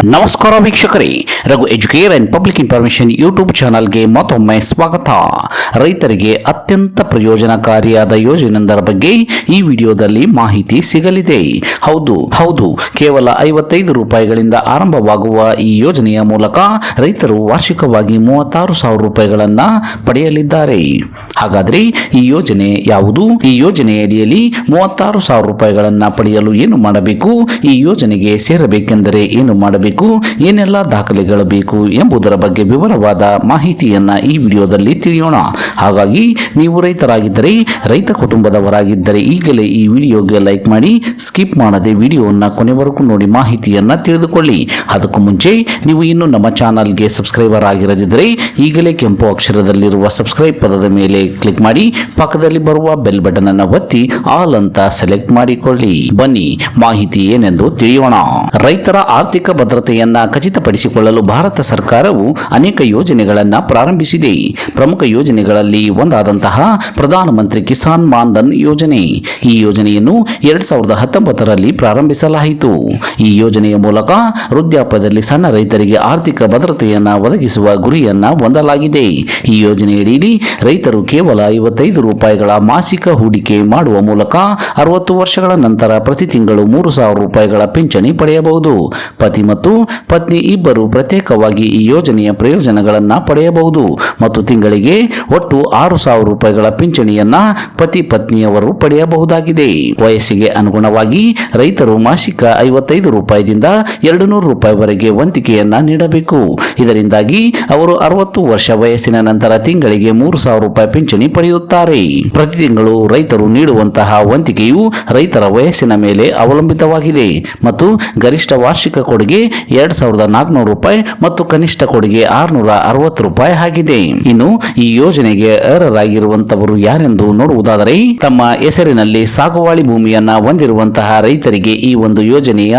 ನಮಸ್ಕಾರ ವೀಕ್ಷಕರೇ, Raghu Educare and public information YouTube ಚಾನಲ್ಗೆ ಮತ್ತೊಮ್ಮೆ ಸ್ವಾಗತ. ರೈತರಿಗೆ ಅತ್ಯಂತ ಪ್ರಯೋಜನಕಾರಿಯಾದ ಯೋಜನೆಯೊಂದರ ಬಗ್ಗೆ ಈ ವಿಡಿಯೋದಲ್ಲಿ ಮಾಹಿತಿ ಸಿಗಲಿದೆ. ಹೌದು, ಕೇವಲ 55 ರೂಪಾಯಿಗಳಿಂದ ಆರಂಭವಾಗುವ ಈ ಯೋಜನೆಯ ಮೂಲಕ ರೈತರು ವಾರ್ಷಿಕವಾಗಿ 36,000 ರೂಪಾಯಿಗಳನ್ನು ಪಡೆಯಲಿದ್ದಾರೆ. ಹಾಗಾದರೆ ಈ ಯೋಜನೆ ಯಾವುದು? ಈ ಯೋಜನೆಯಡಿಯಲ್ಲಿ 36,000 ರೂಪಾಯಿಗಳನ್ನು ಪಡೆಯಲು ಏನು ಮಾಡಬೇಕು? ಈ ಯೋಜನೆಗೆ ಸೇರಬೇಕೆಂದರೆ ಏನು ಮಾಡಬೇಕು, ಏನೆಲ್ಲ ದಾಖಲೆಗಳು ಬೇಕು ಎಂಬುದರ ಬಗ್ಗೆ ವಿವರವಾದ ಮಾಹಿತಿಯನ್ನ ಈ ವಿಡಿಯೋದಲ್ಲಿ ತಿಳಿಯೋಣ. ಹಾಗಾಗಿ ನೀವು ರೈತರಾಗಿದ್ದರೆ, ರೈತ ಕುಟುಂಬದವರಾಗಿದ್ದರೆ ಈಗಲೇ ಈ ವಿಡಿಯೋಗೆ ಲೈಕ್ ಮಾಡಿ, ಸ್ಕಿಪ್ ಮಾಡದೆ ವಿಡಿಯೋವನ್ನು ಕೊನೆವರೆಗೂ ನೋಡಿ ಮಾಹಿತಿಯನ್ನ ತಿಳಿದುಕೊಳ್ಳಿ. ಅದಕ್ಕೂ ಮುಂಚೆ ನೀವು ಇನ್ನೂ ನಮ್ಮ ಚಾನಲ್ಗೆ ಸಬ್ಸ್ಕ್ರೈಬರ್ ಆಗಿರದಿದ್ದರೆ ಈಗಲೇ ಕೆಂಪು ಅಕ್ಷರದಲ್ಲಿರುವ ಸಬ್ಸ್ಕ್ರೈಬ್ ಪದದ ಮೇಲೆ ಕ್ಲಿಕ್ ಮಾಡಿ, ಪಕ್ಕದಲ್ಲಿ ಬರುವ ಬೆಲ್ ಬಟನ್ ಅನ್ನು ಒತ್ತಿ ಆಲ್ ಅಂತ ಸೆಲೆಕ್ಟ್ ಮಾಡಿಕೊಳ್ಳಿ. ಬನ್ನಿ ಮಾಹಿತಿ ಏನೆಂದು ತಿಳಿಯೋಣ. ರೈತರ ಆರ್ಥಿಕ ಭದ್ರತೆಯನ್ನ ಖಚಿತಪಡಿಸಿಕೊಳ್ಳಲು ಭಾರತ ಸರ್ಕಾರವು ಅನೇಕ ಯೋಜನೆಗಳನ್ನು ಪ್ರಾರಂಭಿಸಿದೆ. ಪ್ರಮುಖ ಯೋಜನೆಗಳಲ್ಲಿ ಒಂದಾದಂತಹ ಪ್ರಧಾನಮಂತ್ರಿ ಕಿಸಾನ್ ಮಾನ್ ಧನ್ ಯೋಜನೆ. ಈ ಯೋಜನೆಯನ್ನು 2019ರಲ್ಲಿ ಪ್ರಾರಂಭಿಸಲಾಯಿತು. ಈ ಯೋಜನೆಯ ಮೂಲಕ ವೃದ್ಧಾಪ್ಯದಲ್ಲಿ ಸಣ್ಣ ರೈತರಿಗೆ ಆರ್ಥಿಕ ಭದ್ರತೆಯನ್ನ ಒದಗಿಸುವ ಗುರಿಯನ್ನ ಹೊಂದಲಾಗಿದೆ. ಈ ಯೋಜನೆಯಡಿಯಲ್ಲಿ ರೈತರು ಕೇವಲ 55 ರೂಪಾಯಿಗಳ ಮಾಸಿಕ ಹೂಡಿಕೆ ಮಾಡುವ ಮೂಲಕ 60 ವರ್ಷಗಳ ನಂತರ ಪ್ರತಿ ತಿಂಗಳು 3,000 ರೂಪಾಯಿಗಳ ಪಿಂಚಣಿ ಪಡೆಯಬಹುದು. ಪತಿ ಮತ್ತು ಪತ್ನಿ ಇಬ್ಬರು ಪ್ರತ್ಯೇಕವಾಗಿ ಈ ಯೋಜನೆಯ ಪ್ರಯೋಜನಗಳನ್ನು ಪಡೆಯಬಹುದು ಮತ್ತು ತಿಂಗಳಿಗೆ ಒಟ್ಟು 6,000 ರೂಪಾಯಿಗಳ ಪಿಂಚಣಿಯನ್ನ ಪತಿ ಪತ್ನಿಯವರು ಪಡೆಯಬಹುದಾಗಿದೆ. ವಯಸ್ಸಿಗೆ ಅನುಗುಣವಾಗಿ ರೈತರು ಮಾಸಿಕ 55 ರೂಪಾಯಿದಿಂದ 200 ರೂಪಾಯಿವರೆಗೆ ವಂತಿಕೆಯನ್ನ ನೀಡಬೇಕು. ಇದರಿಂದಾಗಿ ಅವರು 60 ವರ್ಷ ವಯಸ್ಸಿನ ನಂತರ ತಿಂಗಳಿಗೆ 3,000 ರೂಪಾಯಿ ಪಿಂಚಣಿ ಪಡೆಯುತ್ತಾರೆ. ಪ್ರತಿ ತಿಂಗಳು ರೈತರು ನೀಡುವಂತಹ ವಂತಿಕೆಯು ರೈತರ ವಯಸ್ಸಿನ ಮೇಲೆ ಅವಲಂಬಿತವಾಗಿದೆ ಮತ್ತು ಗರಿಷ್ಠ ವಾರ್ಷಿಕ ಕೊಡುಗೆ 2,400 ರೂಪಾಯಿ ಮತ್ತು ಕನಿಷ್ಠ ಕೊಡುಗೆ 660 ರೂಪಾಯಿ ಆಗಿದೆ. ಇನ್ನು ಈ ಯೋಜನೆಗೆ ಅರ್ಹರಾಗಿರುವಂತವರು ಯಾರೆಂದು ನೋಡುವುದಾದರೆ, ತಮ್ಮ ಹೆಸರಿನಲ್ಲಿ ಸಾಗುವಳಿ ಭೂಮಿಯನ್ನ ಹೊಂದಿರುವಂತಹ ರೈತರಿಗೆ ಈ ಒಂದು ಯೋಜನೆಯ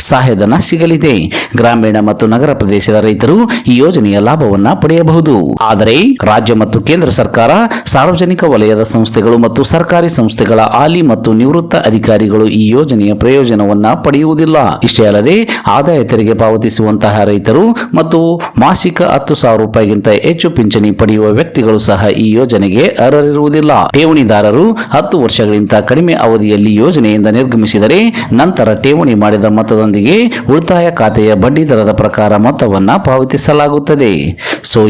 ಸಹಾಯಧನ ಸಿಗಲಿದೆ. ಗ್ರಾಮೀಣ ಮತ್ತು ನಗರ ಪ್ರದೇಶದ ರೈತರು ಈ ಯೋಜನೆಯ ಲಾಭವನ್ನ ಪಡೆಯಬಹುದು. ಆದರೆ ರಾಜ್ಯ ಮತ್ತು ಕೇಂದ್ರ ಸರ್ಕಾರ, ಸಾರ್ವಜನಿಕ ವಲಯದ ಸಂಸ್ಥೆಗಳು ಮತ್ತು ಸರ್ಕಾರಿ ಸಂಸ್ಥೆಗಳ ಹಾಲಿ ಮತ್ತು ನಿವೃತ್ತ ಅಧಿಕಾರಿಗಳು ಈ ಯೋಜನೆಯ ಪ್ರಯೋಜನವನ್ನ ಪಡೆಯುವುದಿಲ್ಲ. ಇಷ್ಟೇ ಅಲ್ಲದೆ ಆದಾಯ ತೆರಿಗೆ ಪಾವತಿಸುವಂತಹ ರೈತರು ಮತ್ತು ಮಾಸಿಕ 10,000 ರೂಪಾಯಿಗಿಂತ ಹೆಚ್ಚು ಪಿಂಚಣಿ ಪಡೆಯುವ ವ್ಯಕ್ತಿಗಳು ಸಹ ಈ ಯೋಜನೆಗೆ ಅರ್ಹರಿರುವುದಿಲ್ಲ. ಠೇವಣಿದಾರರು 10 ವರ್ಷಗಳಿಗಿಂತ ಕಡಿಮೆ ಅವಧಿಯಲ್ಲಿ ಯೋಜನೆಯಿಂದ ನಿರ್ಗಮಿಸಿದರೆ ನಂತರ ಠೇವಣಿ ಮಾಡಿದ ಮೊತ್ತದೊಂದಿಗೆ ಉಳಿತಾಯ ಖಾತೆಯ ಬಡ್ಡಿ ದರದ ಪ್ರಕಾರ ಮೊತ್ತವನ್ನ ಪಾವತಿಸಲಾಗುತ್ತದೆ.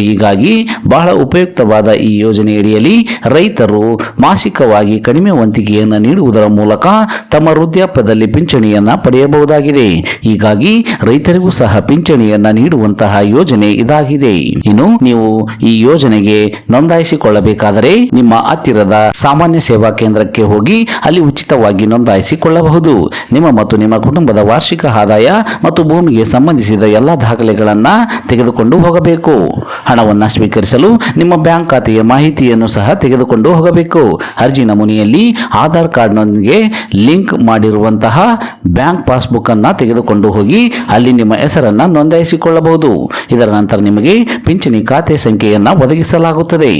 ಹೀಗಾಗಿ ಬಹಳ ಉಪಯುಕ್ತವಾದ ಈ ಯೋಜನೆಯಡಿಯಲ್ಲಿ ರೈತರು ಮಾಸಿಕವಾಗಿ ಕಡಿಮೆ ವಂತಿಕೆಯನ್ನು ನೀಡುವುದರ ಮೂಲಕ ತಮ್ಮ ವೃದ್ಧಾಪ್ಯದಲ್ಲಿ ಪಿಂಚಣಿಯನ್ನ ಪಡೆಯಬಹುದಾಗಿದೆ. ಹೀಗಾಗಿ ರೈತರಿಗೂ ಸಹ ಪಿಂಚಣಿಯನ್ನ ನೀಡುವಂತಹ ಯೋಜನೆ ಇದಾಗಿದೆ. ಇನ್ನು ನೀವು ಈ ಯೋಜನೆಗೆ ನೋಂದಾಯಿಸಿಕೊಳ್ಳಬೇಕಾದರೆ ನಿಮ್ಮ ಹತ್ತಿರದ ಸಾಮಾನ್ಯ ಸೇವಾ ಕೇಂದ್ರಕ್ಕೆ ಹೋಗಿ ಅಲ್ಲಿ ಉಚಿತವಾಗಿ ನೋಂದಾಯಿಸಿಕೊಳ್ಳಬಹುದು. ನಿಮ್ಮ ಮತ್ತು ನಿಮ್ಮ ಕುಟುಂಬದ ವಾರ್ಷಿಕ ಆದಾಯ ಮತ್ತು ಭೂಮಿಗೆ ಸಂಬಂಧಿಸಿದ ಎಲ್ಲ ದಾಖಲೆಗಳನ್ನ ತೆಗೆದುಕೊಂಡು ಹೋಗಬೇಕು. ಹಣವನ್ನು ಸ್ವೀಕರಿಸಲು ನಿಮ್ಮ ಬ್ಯಾಂಕ್ ಖಾತೆಯ ಮಾಹಿತಿಯನ್ನು ಸಹ ತೆಗೆದುಕೊಂಡು ಹೋಗಬೇಕು. ಅರ್ಜಿ ನಮೂನೆಯಲ್ಲಿ ಆಧಾರ್ ಕಾರ್ಡ್ನೊಂದಿಗೆ ಲಿಂಕ್ ಮಾಡಿರುವಂತಹ ಬ್ಯಾಂಕ್ ಪಾಸ್ಬುಕ್ ಅನ್ನ ತೆಗೆದುಕೊಂಡು ಹೋಗಿ ಅಲ್ಲಿ ನಿಮ್ಮ ಹೆಸರನ್ನ ನೋಂದಾಯಿಸಿಕೊಳ್ಳಬಹುದು. ಇದರ ನಂತರ ನಿಮಗೆ ಪಿಂಚಣಿ ಖಾತೆ ಸಂಖ್ಯೆಯನ್ನ ಒದಗಿಸಲಾಗುತ್ತದೆ.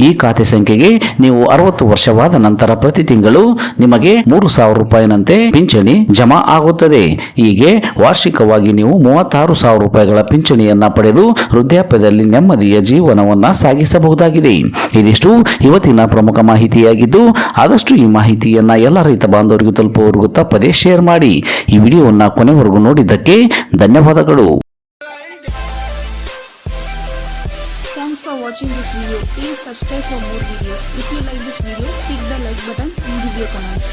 ಈ ಖಾತೆ ಸಂಖ್ಯೆಗೆ ನೀವು 60 ವರ್ಷವಾದ ನಂತರ ಪ್ರತಿ ತಿಂಗಳು ನಿಮಗೆ 3,000 ರೂಪಾಯಿನಂತೆ ಪಿಂಚಣಿ ಜಮಾ ಆಗುತ್ತದೆ. ಹೀಗೆ ವಾರ್ಷಿಕವಾಗಿ ನೀವು 36,000 ರೂಪಾಯಿಗಳ ಪಿಂಚಣಿಯನ್ನ ಪಡೆದು ವೃದ್ಧಾಪ್ಯದಲ್ಲಿ ನೆಮ್ಮದಿಯ ಜೀವನವನ್ನ ಸಾಗಿಸಬಹುದಾಗಿದೆ. ಇದಿಷ್ಟು ಇವತ್ತಿನ ಪ್ರಮುಖ ಮಾಹಿತಿಯಾಗಿದ್ದು, ಆದಷ್ಟು ಈ ಮಾಹಿತಿಯನ್ನ ಎಲ್ಲ ರೈತ ಬಾಂಧವರಿಗೂ ತಲುಪುವವರೆಗೂ ತಪ್ಪದೇ ಶೇರ್ ಮಾಡಿ. ಈ ವಿಡಿಯೋವನ್ನ ಕೊನೆವರೆಗೂ ನೋಡಿದ್ದಕ್ಕೆ ಧನ್ಯವಾದಗಳು. Thanks for watching this video. Please subscribe for more videos. If you like this video, click the like buttons and give your comments.